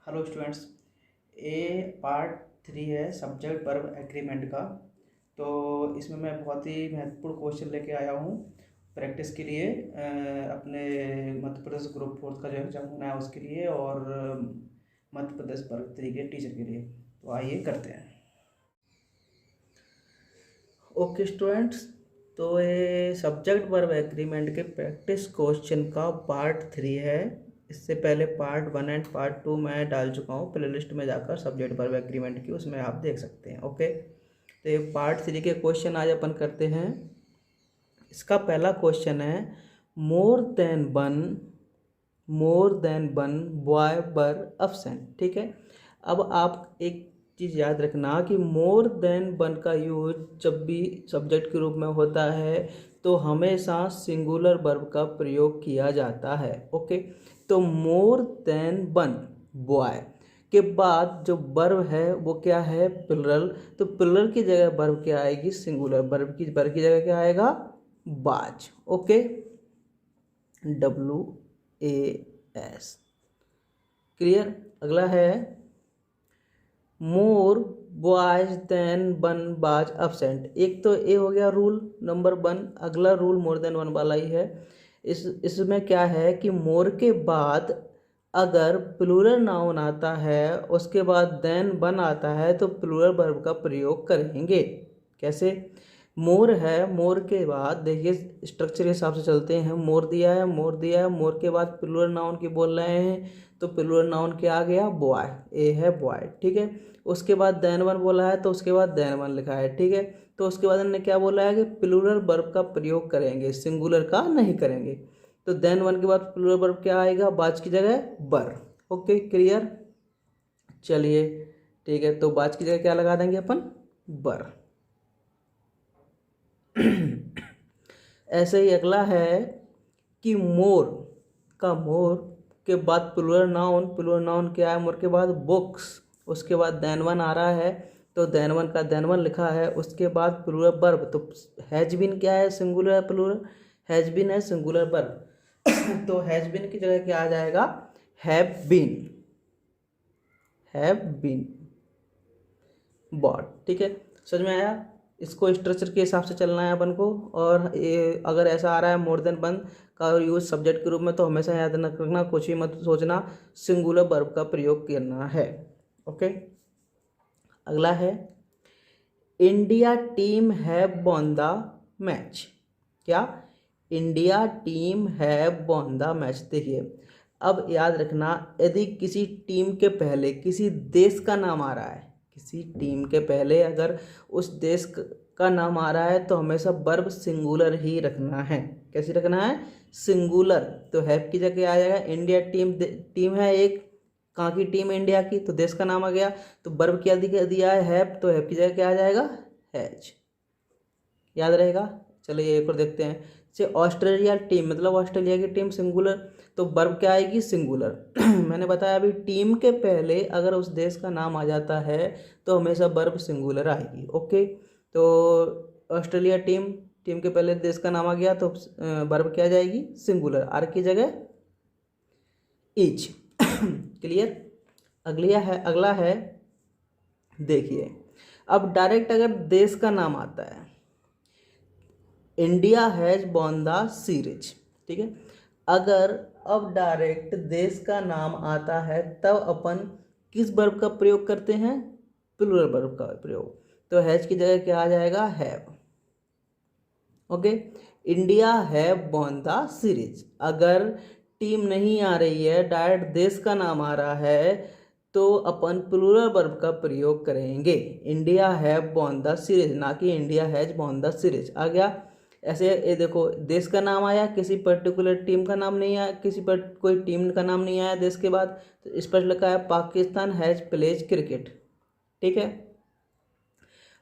Hello students. ये part 3 है subject verb agreement का। तो इसमें मैं बहुत ही महत्वपूर्ण क्वेश्चन लेके आया हूँ प्रैक्टिस के लिए, अपने मध्य प्रदेश ग्रुप 4 का जो एग्जाम होना है उसके लिए, और मध्य प्रदेश वर्ग 3 के टीचर के लिए। तो आइए करते हैं। ओके स्टूडेंट्स, तो ये सब्जेक्ट वर्ब एग्रीमेंट के प्रैक्टिस क्वेश्चन का पार्ट 3 है। इससे पहले पार्ट 1 एंड पार्ट 2 मैं डाल चुका हूँ प्ले लिस्ट में, जाकर सब्जेक्ट वर्ब एग्रीमेंट की, उसमें आप देख सकते हैं। ओके, तो ये पार्ट 3 के क्वेश्चन आज अपन करते हैं। इसका पहला क्वेश्चन है मोर देन वन बॉय वर अब्सेंट। ठीक है, अब आप एक चीज़ याद रखना कि मोर देन वन का यूज जब भी सब्जेक्ट के रूप में होता है तो हमेशा सिंगुलर वर्ब का प्रयोग किया जाता है। ओके, तो मोर देन वन बॉय के बाद जो वर्ब है वो क्या है, प्लुरल। तो प्लुरल की जगह वर्ब क्या आएगी, सिंगुलर। वर्ब की जगह क्या आएगा, बाज। Okay, WAS। क्लियर। अगला है मोर बॉयज देन वन बाज अब्सेंट। एक तो ये हो गया रूल नंबर 1। अगला रूल मोर देन वन वाला ही है। इसमें क्या है कि मोर के बाद अगर प्लूरल नाउन आता है उसके बाद देन वन आता है तो प्लूरल वर्ब का प्रयोग करेंगे। कैसे, मोर है, मोर के बाद देखिए स्ट्रक्चर के हिसाब से चलते हैं। मोर दिया है, मोर के बाद प्लूरल नाउन की बोल रहे हैं तो प्लूरल नाउन क्या आ गया, बॉय। ए है बॉय। ठीक है, उसके बाद देन वन बोला है तो उसके बाद देन वन लिखा है। ठीक है, तो उसके बाद हमने क्या बोला है कि प्लूरल वर्ब का प्रयोग करेंगे, सिंगुलर का नहीं करेंगे। तो देन वन के बाद प्लूरल वर्ब क्या आएगा, बाज की जगह बर। Okay, clear. चलिए ठीक है, तो बाज की जगह क्या लगा देंगे अपन, बर। ऐसे ही अगला है कि मोर के बाद प्लूरल नाउन क्या है, मोर के बाद बुक्स, उसके बाद देन वन आ रहा है तो देन वन का देन वन लिखा है। उसके बाद प्लूरल वर्ब, तो हैज बीन क्या है, सिंगुलर है, प्लूरल हैज बीन है, सिंगुलर वर्ब। तो हैज बीन की जगह क्या आ जाएगा, हैव बीन बॉट। ठीक है, समझ में आया। इसको स्ट्रक्चर के हिसाब से चलना है अपन को। और ये अगर ऐसा आ रहा है मोर देन वन का यूज सब्जेक्ट के रूप में तो हमेशा याद रखना, कुछ ही मत सोचना, सिंगुलर वर्ब का प्रयोग करना है। ओके, अगला है India team have won the match. क्या, India team have won the match. देखिए अब याद रखना, यदि किसी टीम के पहले किसी देश का नाम आ रहा है, किसी टीम के पहले अगर उस देश का नाम आ रहा है तो हमेशा वर्ब सिंगुलर ही रखना है। कैसे रखना है, सिंगुलर। तो हैव की जगह आ जाएगा इंडिया टीम है एक, कहाँ की टीम, इंडिया की, तो देश का नाम आ गया। तो वर्ब क्या दिया है, हैव, तो हैव की जगह क्या आ जाएगा, हैज। याद रहेगा। चलिए एक और देखते हैं। जैसे ऑस्ट्रेलिया टीम, मतलब ऑस्ट्रेलिया की टीम, सिंगुलर, तो वर्ब क्या आएगी, सिंगुलर। मैंने बताया अभी, टीम के पहले अगर उस देश का नाम आ जाता है तो हमेशा वर्ब सिंगुलर आएगी। ओके, तो ऑस्ट्रेलिया टीम के पहले देश का नाम आ गया तो वर्ब क्या जाएगी, सिंगुलर, आर की जगह इच। क्लियर। अगला है देखिए, अब डायरेक्ट अगर देश का नाम आता है, India has won the series. ठीक है, अगर अब डायरेक्ट देश का नाम आता है तब अपन किस वर्ब का प्रयोग करते हैं, प्लूरल वर्ब का प्रयोग। तो हैज की जगह क्या आ जाएगा, have. Okay, India have won the series. अगर टीम नहीं आ रही है, डायरेक्ट देश का नाम आ रहा है तो अपन प्लूरल वर्ब का प्रयोग करेंगे, India have won the series, ना कि India has won the series. आ गया। ऐसे ये देखो, देश का नाम आया, किसी पर्टिकुलर टीम का नाम नहीं आया, कोई टीम का नाम नहीं आया देश के बाद, तो इस पर लिखा है पाकिस्तान हैज प्लेज क्रिकेट। ठीक है,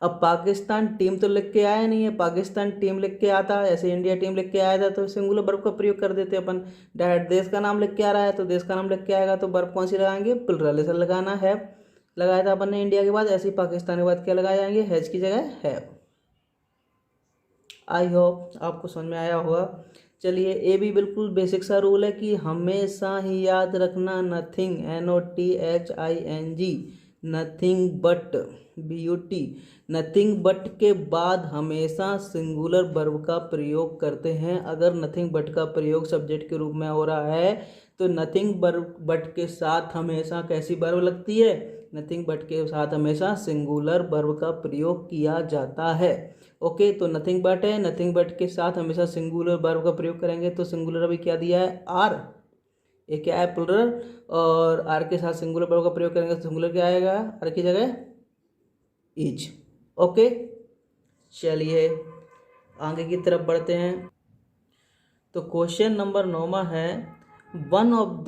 अब पाकिस्तान टीम तो लिख के आया नहीं है, पाकिस्तान टीम लिख के आता, ऐसे इंडिया टीम लिख के आया था तो सिंगुलर वर्ब का प्रयोग कर देते अपन। डायरेक्ट देश का नाम लिख के आ रहा है तो देश का नाम लिख के आएगा तो वर्ब कौन सी लगाएंगे, प्लुरल लगाना है। लगाया था अपन ने इंडिया के बाद, ऐसे ही पाकिस्तान के बाद क्या लगाए जाएंगे, हैज की जगह हैव। आई होप आपको समझ में आया होगा। चलिए ए भी बिल्कुल बेसिक सा रूल है कि हमेशा ही याद रखना nothing NOTHING nothing but BUT nothing but के बाद हमेशा सिंगुलर वर्ब का प्रयोग करते हैं। अगर नथिंग बट का प्रयोग सब्जेक्ट के रूप में हो रहा है तो नथिंग बट के साथ हमेशा कैसी वर्ब लगती है, नथिंग बट के साथ हमेशा सिंगुलर वर्ब का प्रयोग किया जाता है। ओके, तो नथिंग बट है, नथिंग बट के साथ हमेशा सिंगुलर वर्ब का प्रयोग करेंगे। तो सिंगुलर अभी क्या दिया है, आर, ये क्या है प्लुरल, और आर के साथ सिंगुलर वर्ब का प्रयोग करेंगे तो सिंगुलर क्या आएगा, आर की जगह इज। ओके, चलिए आगे की तरफ बढ़ते हैं। तो क्वेश्चन नंबर 9 है, one of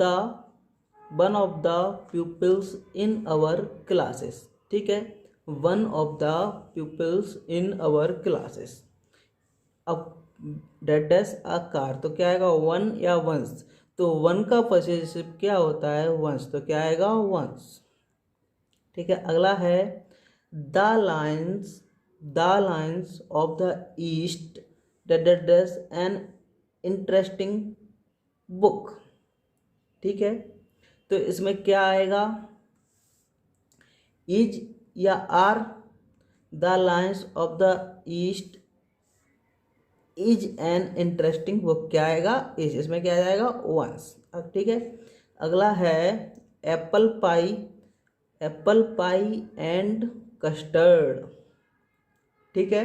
the pupils in our classes. ठीक है, one of the pupils in our classes. अब डेट डैश अ कार, तो क्या आएगा वन या वंस, तो वन का पॉसेसिव क्या होता है, वंस, तो क्या आएगा वंस। ठीक है, अगला है the lines of the east date dash an interesting book. ठीक है, तो इसमें क्या आएगा, इज या are, the lines of the east is an interesting book, क्या आएगा इज, इसमें क्या आ जाएगा वंस। अब ठीक है, अगला है एप्पल पाई एंड कस्टर्ड। ठीक है,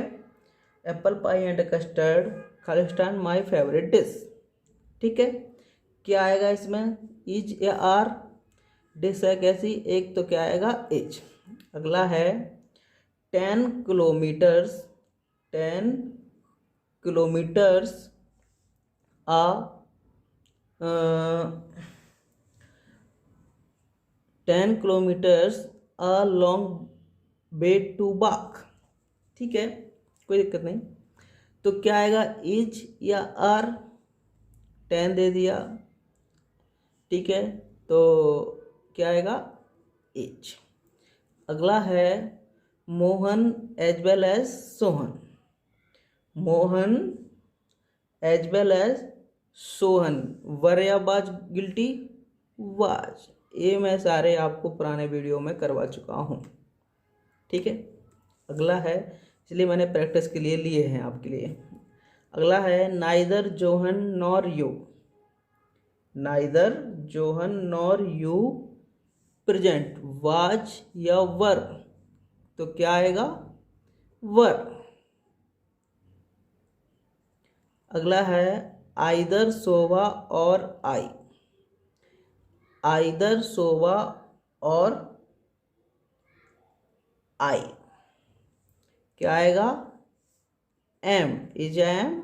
apple pie and custard Khalistan my favourite dish. ठीक है, क्या आएगा इसमें, इज या आर, डिश है कैसी एक, तो क्या आएगा इज। अगला है 10 किलोमीटर्स आ 10 kilometres a long way to walk. ठीक है, कोई दिक्कत नहीं। तो क्या आएगा इज या आर, 10 दे दिया। ठीक है, तो क्या आएगा इज। अगला है Mohan as well as Sohan. Mohan as well as Sohan, were या बाज, गिल्टी वाज। ये मैं सारे आपको पुराने वीडियो में करवा चुका हूँ। ठीक है, अगला है, इसलिए मैंने प्रैक्टिस के लिए लिए हैं आपके लिए। अगला है neither Johan nor you, neither Johan nor you present was या वर, तो क्या आएगा वर। अगला है आइदर शोभा और आई, आइदर शोभा और आई, क्या आएगा एम, इज एम।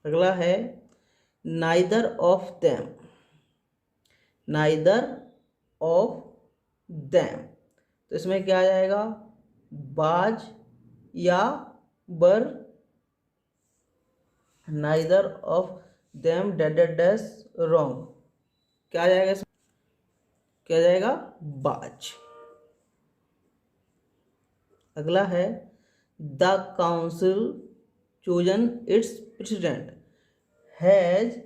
अगला है neither of them, neither of them, तो इसमें क्या आ जाएगा बाज या were, neither of them dash wrong, क्या आ जाएगा, क्या आ जाएगा बाज। अगला है the council chosen its president has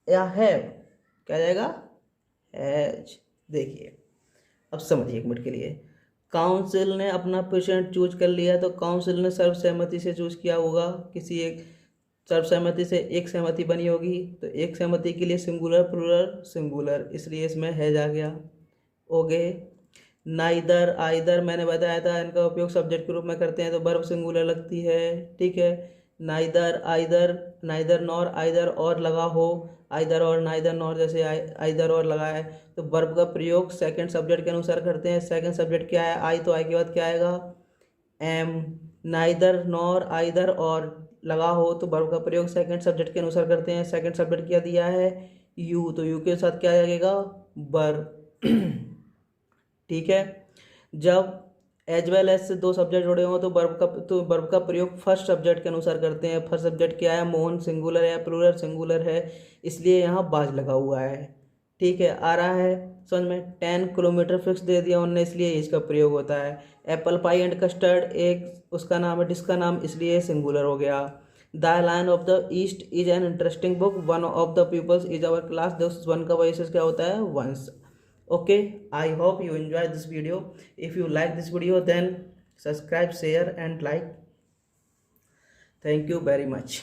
या हैव, क्या आ जाएगा हैज। देखिए अब समझिए एक मिनट के लिए, काउंसिल ने अपना प्रेसिडेंट चूज कर लिया, तो काउंसिल ने सर्वसहमति से चूज किया होगा, किसी एक सर्वसहमति से एक सहमति बनी होगी, तो एक सहमति के लिए सिंगुलर प्लुरल सिंगुलर, इसलिए इसमें हैज आ गया। ओके, नाइदर आइदर मैंने बताया था, इनका उपयोग सब्जेक्ट के रूप में करते हैं तो वर्ब सिंगुलर लगती है। ठीक है, neither either, neither nor, either और लगा हो, आइदर और नाइदर नॉर, जैसे आइदर और लगा है तो वर्ब का प्रयोग सेकंड सब्जेक्ट के अनुसार करते हैं। सेकंड सब्जेक्ट क्या है, आई, तो आई के बाद क्या आएगा एम। नाइदर नॉर आइदर और लगा हो तो वर्ब का प्रयोग सेकंड सब्जेक्ट के अनुसार करते हैं। सेकंड सब्जेक्ट क्या दिया है यू, तो यू के साथ क्या आ जाएगा वर। ठीक है, जब एज वेल एज से दो सब्जेक्ट जुड़े हों तो वर्ब का प्रयोग फर्स्ट सब्जेक्ट के अनुसार करते हैं। फर्स्ट सब्जेक्ट क्या है, मोहन सिंगुलर है, प्लूरल सिंगुलर है, इसलिए यहाँ बाज लगा हुआ है। ठीक है, आ रहा है समझ में। 10 किलोमीटर फिक्स दे दिया उनने, इसलिए इसका प्रयोग होता है। एप्पल पाई एंड कस्टर्ड एक उसका नाम है, डिश का नाम, इसलिए सिंगुलर हो गया। The lion of the east is an interesting book, one of the peoples is our class. दोस्त वन का वॉइस क्या होता है, once. Okay, I hope you enjoy this video. If you like this video, then subscribe, share and like. Thank you very much.